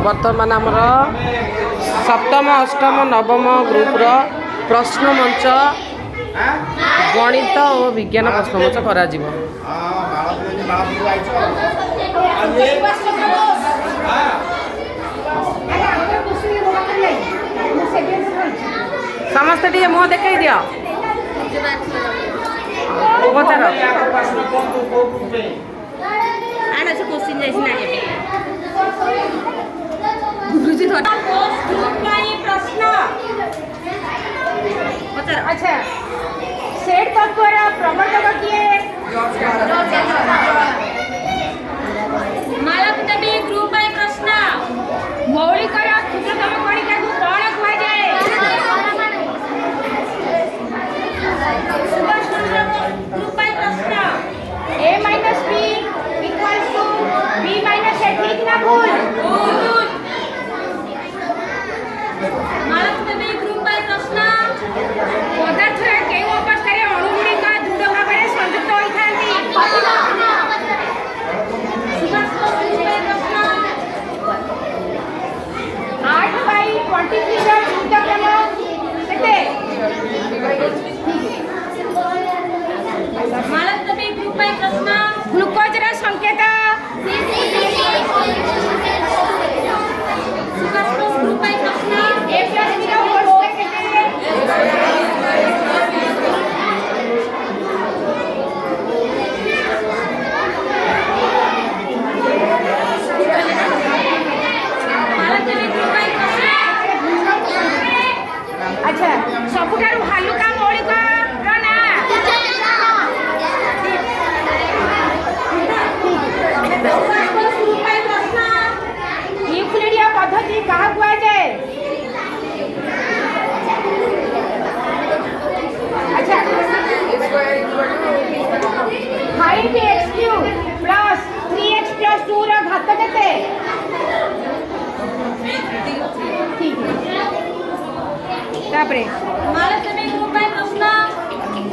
बर्तमान आमर सप्तम अष्टम नवम ग्रुपर प्रश्न मंच गणित और विज्ञान प्रश्न मंच करा जीवो। समस्त टे मुह देख दियो पचार अच्छा सेट तत्वर प्रवर्तक किए मालती ग्रुप प्रश्न मौलिक क्षुद्रतम कणिका को कौन कहुए ग्रुप प्रश्न a minus b equals to b minus a ठीक ना भूल मालती ग्रुप प्रश्न पदार्थ के अवस्था अणुगुड़िक दृढ़ भाव में संयुक्त होता आठ बाई 23 द्रुतक्रम मालती ग्रुप प्रश्न ग्लूकोज संकेत ग्रुप प्रश्न a plus b अच्छा सबुठारु हालुका मौलिक ना यूक्लिडिया पद्धति कहा हुआ जाए अच्छा 5x³ प्लस 3x प्लस 2 रा घात केते ठीक है तापरे मालती ग्रुप प्रश्न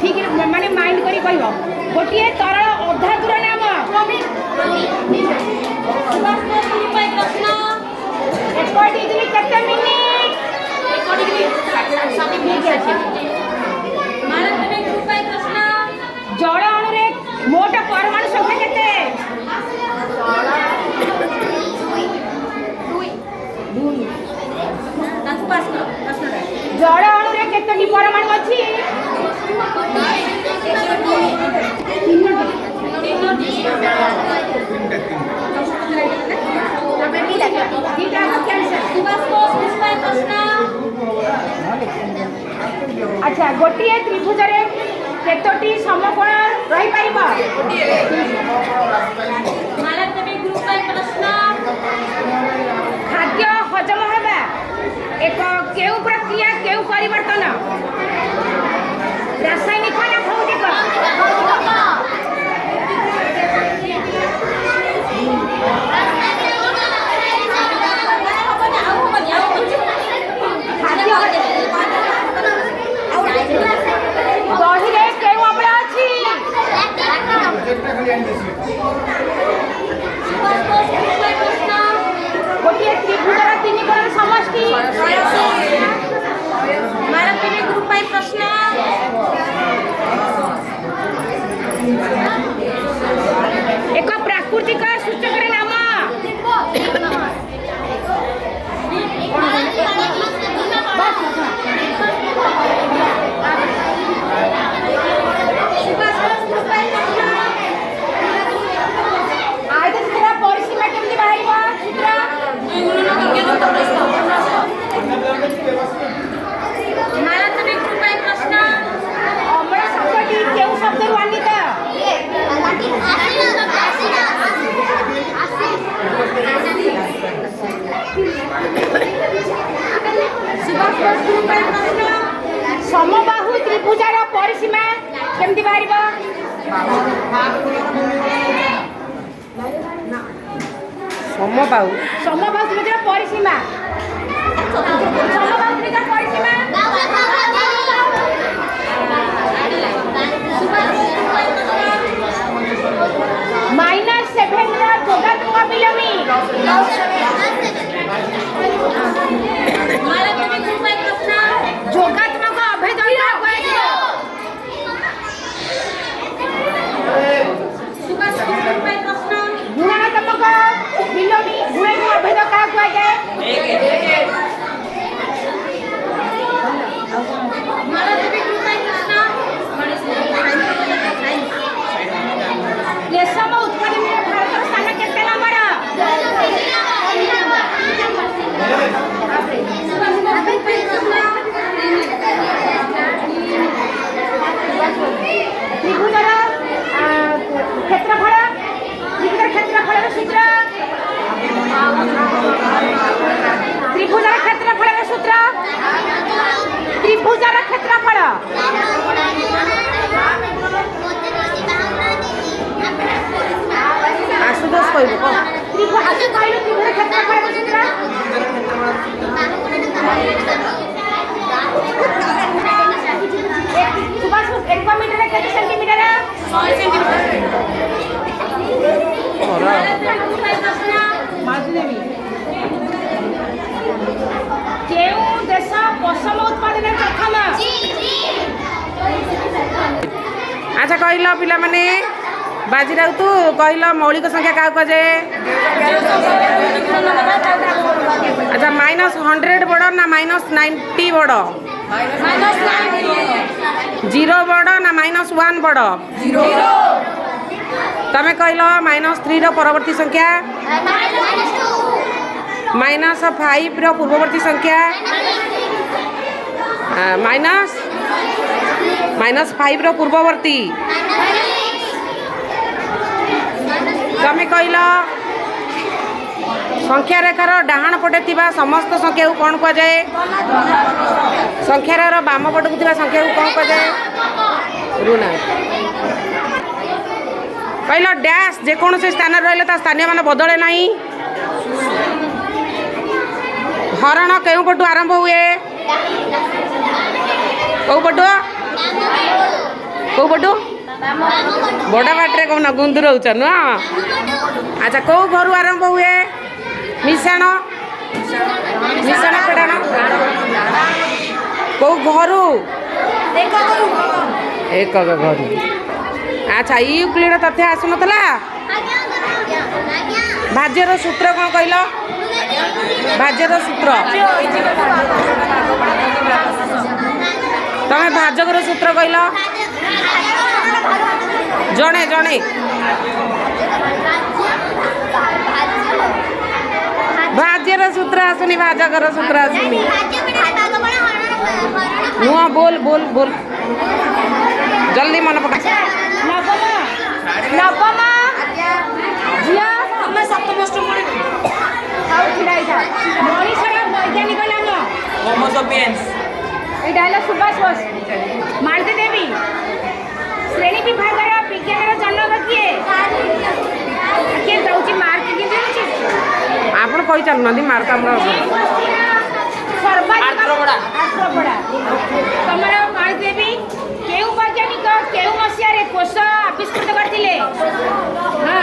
ठीक है माने माइंड करी कहबो गोटिए तरल अधातुर नाम प्रश्न 1 डिग्री केते मिनिट 1 डिग्री 60 मिनिट अछि मालती ग्रुप प्रश्न जल अणु रे मोट परमाणु संख्या केते जल अणु रे केतटी परमाणु अछि अच्छा गोटिए त्रिभुज रे केतटी समकोण रही परिबा मालती ग्रुप प्रश्न खाद्य हजम हेबा एक केउ प्रक्रिया केउ परिवर्तन रासायनिक ना भौतिक दही रे केउ अम्ल अछि गोटिए त्रिभुजर 3 कोण समष्टि मालती ग्रुप प्रश्न एक प्राकृतिक सूचक नाम परिसीमा केमती बाहर मालती ग्रुप प्रश्न अम्ल शब्दटी केउ शब्द वर्णित समबाहु त्रिभुजार परिसीमा केमती बाहर समबाहु त्रिभुजार परिसीमा समबाहु त्रिभुजार परिसीमा -7 रा जोगात्मक विलोमी त्रिभुजर क्षेत्रफल ଆଶୁତୋଷ କହିବୁ କହ। त्रिभुजर क्षेत्रफल बुझିला सुभाष 1 मीटर केते सेंटीमीटर 100 सेंटीमीटर केउ देश पशम उत्पादन प्रथम ଆଚ୍ଛା କହିଲ ପିଲାମାନେ ବାଜିରାଉ ତୁ କହିଲ ମୌଳିକ ସଂଖ୍ୟା କାହାକୁ କୁହାଯାଏ? ଆଚ୍ଛା -100 ବଡ଼ ନା -90 ବଡ଼? ଜିରୋ ବଡ଼ ନା -1 ବଡ଼? ତମେ କହିଲ -3 ର ପରବର୍ତ୍ତୀ ସଂଖ୍ୟା, -5 ର ପୂର୍ବବର୍ତ୍ତୀ ସଂଖ୍ୟା, -5 ର ପୂର୍ବବର୍ତ୍ତୀ। ତମେ କହିଲ ସଂଖ୍ୟା ରେଖାର ଡାହାଣ ପଟେ ଥିବା ସମସ୍ତ ସଂଖ୍ୟାକୁ କ'ଣ କୁହାଯାଏ? ସଂଖ୍ୟାର ବାମ ପଟକୁ ଥିବା ସଂଖ୍ୟାକୁ କ'ଣ କୁହାଯାଏ? ଋଣା। କହିଲ ଡ୍ୟାସ୍ ଯେକୌଣସି ସ୍ଥାନରେ ରହିଲେ ତା ସ୍ଥାନୀୟ ମାନ ବଦଳେ ନାହିଁ। ହରଣ କେଉଁ ପଟୁ ଆରମ୍ଭ ହୁଏ? କେଉଁ ପଟୁ? କେଉଁ ପଟୁ? ବଡ଼ ବାଟରେ କହୁନ ଗୁନ୍ଦୁ ରହୁଛ ନୁହଁ? ଆଚ୍ଛା କେଉଁ ଘରୁ ଆରମ୍ଭ ହୁଏ? ମିଶାଣ ଫେଡ଼ାଣ କେଉଁ ଘରୁ? ଏକକ ଘରୁ। ଆଚ୍ଛା ୟୁକ୍ଲିଡ ତଥ୍ୟ ଆସୁନଥିଲା? ଭାଜ୍ୟର ସୂତ୍ର କ'ଣ କହିଲ? ଭାଜ୍ୟର ସୂତ୍ର ତମେ ଭାଜକର ସୂତ୍ର କହିଲ? ଜଣେ ଭାଜ୍ୟର ସୂତ୍ର ଆସୁନି, ଭାଜକର ସୂତ୍ର ଆସୁନି। ନୁହଁ ବୋଲ ଜଲ୍ଦି ମନେ ପକା। ନବମ ଝିଅ ଆମେ ସପ୍ତମ ଅଷ୍ଟମ ମଣିଷର ବୈଜ୍ଞାନିକ ନାମ ହୋମୋ ସାପିଏନ୍ସ। ଏଇଟା ହେଲା ସୁଭାଷ ବୋଷ। ମାଳତୀ ଦେବୀ। ଶ୍ରେଣୀ ବିଭାଗର ବିଜ୍ଞାନର ଜନକ କିଏ? କିଏ ଦଉଛି ମାର୍କ? କିଏ ଦେଉଛି? ଆପଣ କହିଚାଲୁନାହାନ୍ତି ମାର୍କ ଆମର ଆର୍ଦ୍ରପଡ଼ା। ତମର ମାଳତୀ ଦେବୀ କେଉଁ ବୈଜ୍ଞାନିକ କେଉଁ ମସିହାରେ କୋଷ ଆବିଷ୍କୃତ କରିଥିଲେ? ହଁ